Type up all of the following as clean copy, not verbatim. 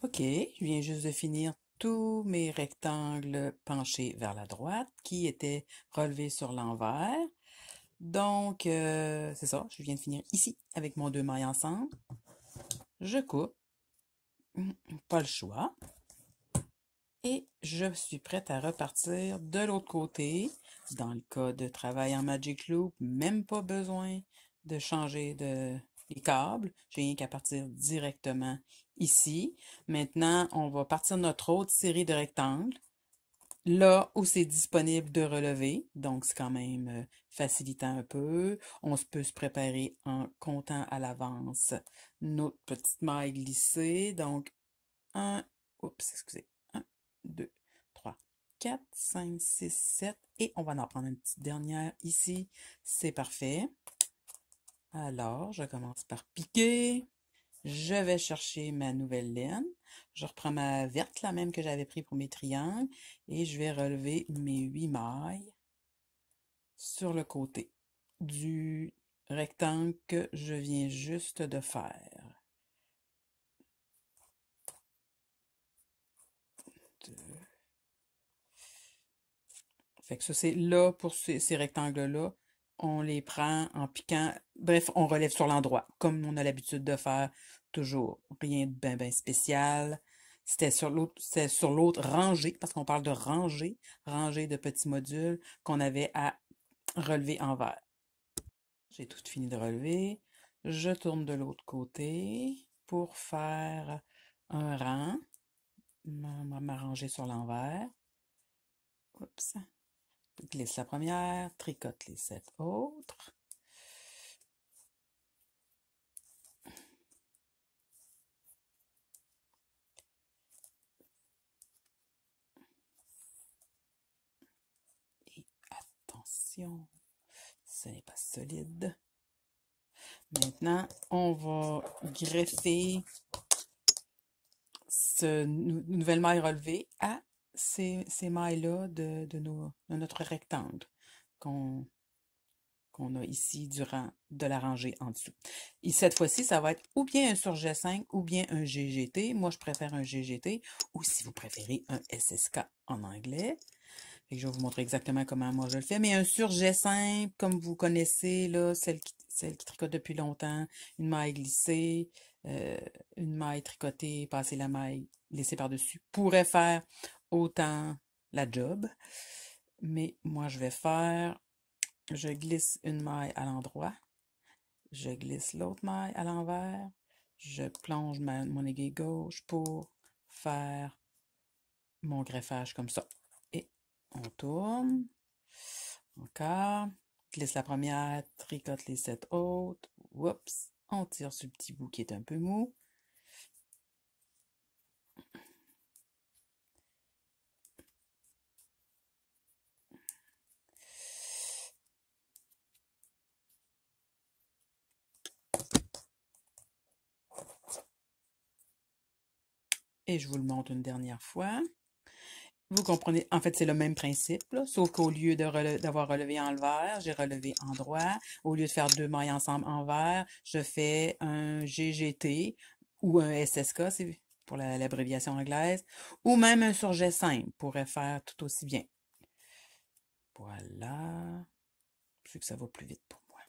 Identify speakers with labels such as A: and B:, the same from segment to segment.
A: OK, je viens juste de finir tous mes rectangles penchés vers la droite qui étaient relevés sur l'envers. Donc, c'est ça, je viens de finir ici avec mon 2 mailles ensemble. Je coupe, pas le choix. Et je suis prête à repartir de l'autre côté. Dans le cas de travail en Magic Loop, même pas besoin de changer les câbles. J'ai rien qu'à partir directement ici. Maintenant, on va partir de notre autre série de rectangles. Là où c'est disponible de relever, donc c'est quand même facilitant un peu. On peut se préparer en comptant à l'avance notre petite maille glissée. Donc, excusez, 1, 2, 3, 4, 5, 6, 7. Et on va en prendre une petite dernière ici. C'est parfait. Alors, je commence par piquer. Je vais chercher ma nouvelle laine. Je reprends ma verte, la même que j'avais pris pour mes triangles, et je vais relever mes 8 mailles sur le côté du rectangle que je viens juste de faire. 2. Fait que ça, c'est là, pour ces rectangles-là, on les prend en piquant. Bref, on relève sur l'endroit, comme on a l'habitude de faire toujours. Rien de bien spécial. C'était sur l'autre rangée, parce qu'on parle de rangée de petits modules qu'on avait à relever en vert. J'ai tout fini de relever. Je tourne de l'autre côté pour faire un rang. M'arranger sur l'envers. Oups. Glisse la première, tricote les 7 autres. Et attention, ce n'est pas solide. Maintenant, on va greffer ce nouvelle maille relevée à ces mailles-là de notre rectangle qu'on a ici durant de la rangée en dessous. Et cette fois-ci, ça va être ou bien un surjet 5 ou bien un GGT. Moi, je préfère un GGT, ou si vous préférez un SSK en anglais. Et je vais vous montrer exactement comment moi je le fais. Mais un surjet simple, comme vous connaissez, là, celle qui tricote depuis longtemps, une maille glissée, une maille tricotée, passer la maille, laisser par-dessus, pourrait faire autant la job. Mais moi, je vais faire, je glisse une maille à l'endroit, je glisse l'autre maille à l'envers, je plonge mon aiguille gauche pour faire mon greffage comme ça. Et on tourne. Encore. Glisse la première, tricote les 7 autres. Oups. On tire sur le petit bout qui est un peu mou. Et je vous le montre une dernière fois. Vous comprenez, en fait, c'est le même principe, là, sauf qu'au lieu d'avoir relevé en vert, j'ai relevé en droit. Au lieu de faire 2 mailles ensemble en vert, je fais un GGT ou un SSK, c'est pour l'abréviation anglaise, ou même un surjet simple pourrait faire tout aussi bien. Voilà. Je sais que ça va plus vite pour moi.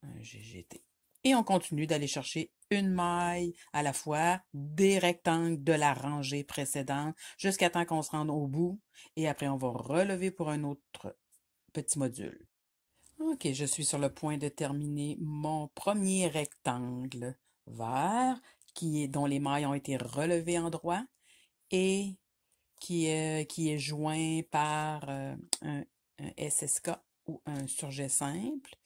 A: Un GGT. Et on continue d'aller chercher une maille à la fois des rectangles de la rangée précédente jusqu'à temps qu'on se rende au bout. Et après, on va relever pour un autre petit module. OK, je suis sur le point de terminer mon premier rectangle vert dont les mailles ont été relevées en droit et qui est joint par un SSK ou un surjet simple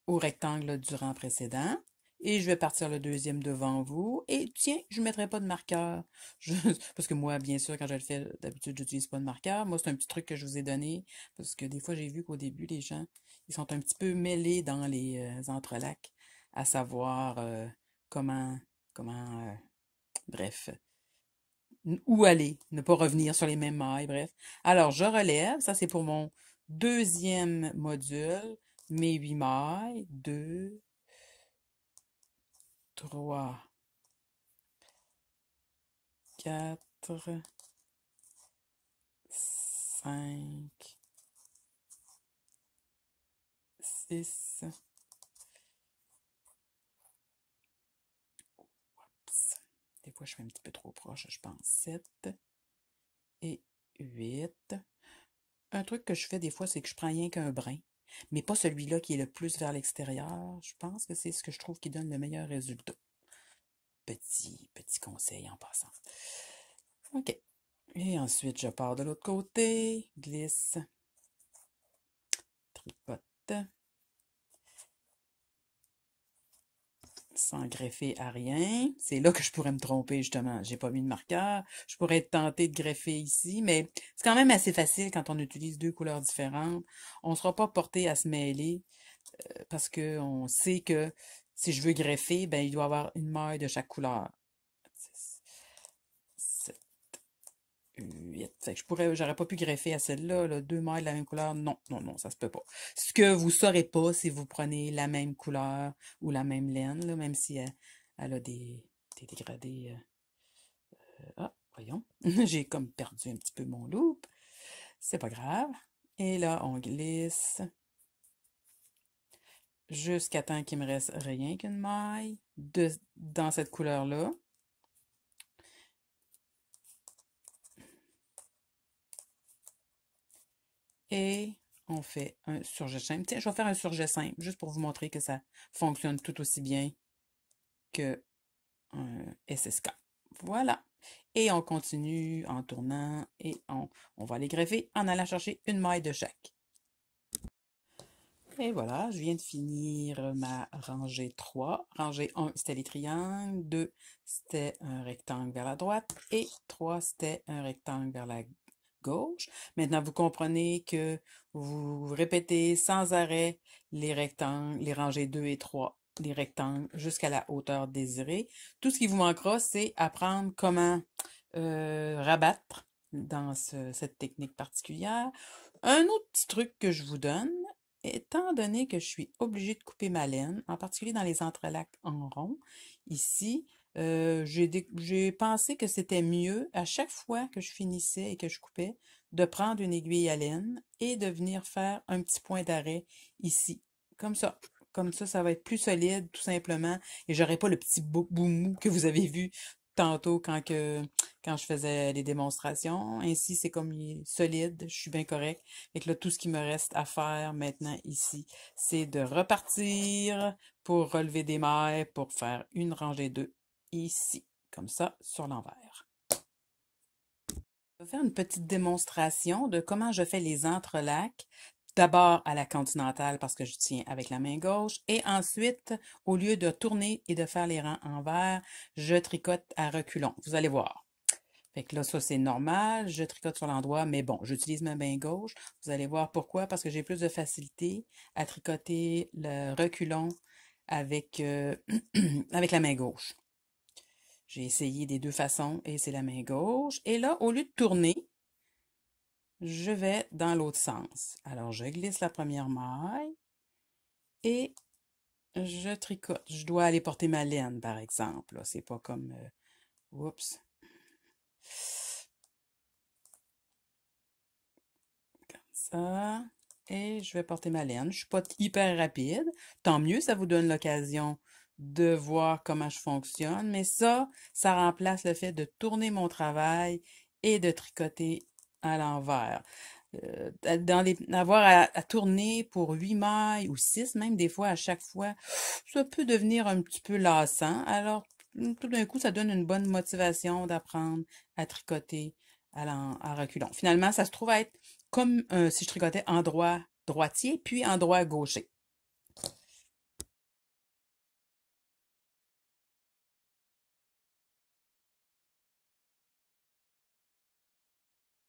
A: au rectangle du rang précédent. Et je vais partir le deuxième devant vous. Et tiens, je ne mettrai pas de marqueur. Parce que moi, bien sûr, quand je le fais, d'habitude, je n'utilise pas de marqueur. Moi, c'est un petit truc que je vous ai donné. Parce que des fois, j'ai vu qu'au début, les gens, ils sont un petit peu mêlés dans les entrelacs, à savoir comment, bref, où aller, ne pas revenir sur les mêmes mailles, bref. Alors, je relève. Ça, c'est pour mon deuxième module. Mes 8 mailles. 2, 3, 4, 5, 6, des fois je fais un petit peu trop proche, je pense 7 et 8. Un truc que je fais des fois, c'est que je prends rien qu'un brin, mais pas celui-là qui est le plus vers l'extérieur. Je pense que c'est ce que je trouve qui donne le meilleur résultat. Petit conseil en passant. OK. Et ensuite, je pars de l'autre côté, glisse, tricote, sans greffer à rien. C'est là que je pourrais me tromper, justement. J'ai pas mis de marqueur. Je pourrais être tentée de greffer ici, mais c'est quand même assez facile quand on utilise deux couleurs différentes. On ne sera pas porté à se mêler parce qu'on sait que si je veux greffer, ben, il doit y avoir une maille de chaque couleur. 8. Fait que j'aurais pas pu greffer à celle-là, là, deux mailles de la même couleur. Non, non, non, ça se peut pas. Ce que vous saurez pas si vous prenez la même couleur ou la même laine, là, même si elle a des dégradés. Ah, voyons. J'ai comme perdu un petit peu mon loop. C'est pas grave. Et là, on glisse jusqu'à temps qu'il me reste rien qu'une maille dans cette couleur-là. Et on fait un surjet simple. Tiens, je vais faire un surjet simple, juste pour vous montrer que ça fonctionne tout aussi bien que un SSK. Voilà. Et on continue en tournant et on va les greffer en allant chercher une maille de chaque. Et voilà, je viens de finir ma rangée 3. Rangée 1, c'était les triangles. 2, c'était un rectangle vers la droite. Et 3, c'était un rectangle vers la gauche. Maintenant, vous comprenez que vous répétez sans arrêt les rectangles, les rangées 2 et 3, les rectangles jusqu'à la hauteur désirée. Tout ce qui vous manquera, c'est apprendre comment rabattre dans cette technique particulière. Un autre petit truc que je vous donne, étant donné que je suis obligée de couper ma laine, en particulier dans les entrelacs en rond, ici, j'ai pensé que c'était mieux, à chaque fois que je finissais et que je coupais, de prendre une aiguille à laine et de venir faire un petit point d'arrêt ici, comme ça. Comme ça va être plus solide, tout simplement, et j'aurai pas le petit bout mou que vous avez vu tantôt quand je faisais les démonstrations. Ainsi, c'est comme il est solide, je suis bien correct. Et que là, tout ce qui me reste à faire maintenant ici, c'est de repartir pour relever des mailles, pour faire une rangée 2 ici, comme ça, sur l'envers. Je vais faire une petite démonstration de comment je fais les entrelacs. D'abord à la continentale parce que je tiens avec la main gauche et ensuite, au lieu de tourner et de faire les rangs envers, je tricote à reculons. Vous allez voir. Fait que là, ça c'est normal, je tricote sur l'endroit, mais bon, j'utilise ma main gauche. Vous allez voir pourquoi, parce que j'ai plus de facilité à tricoter le reculon avec, avec la main gauche. J'ai essayé des deux façons et c'est la main gauche. Et là, au lieu de tourner, je vais dans l'autre sens. Alors, je glisse la première maille et je tricote. Je dois aller porter ma laine, par exemple. C'est pas comme... oups. Comme ça. Et je vais porter ma laine. Je suis pas hyper rapide. Tant mieux, ça vous donne l'occasion de voir comment je fonctionne. Mais ça remplace le fait de tourner mon travail et de tricoter à l'envers. Avoir à tourner pour 8 mailles ou 6, même des fois à chaque fois, ça peut devenir un petit peu lassant. Alors, tout d'un coup, ça donne une bonne motivation d'apprendre à tricoter à reculons. Finalement, ça se trouve être comme si je tricotais en droit droitier, puis en droit gaucher.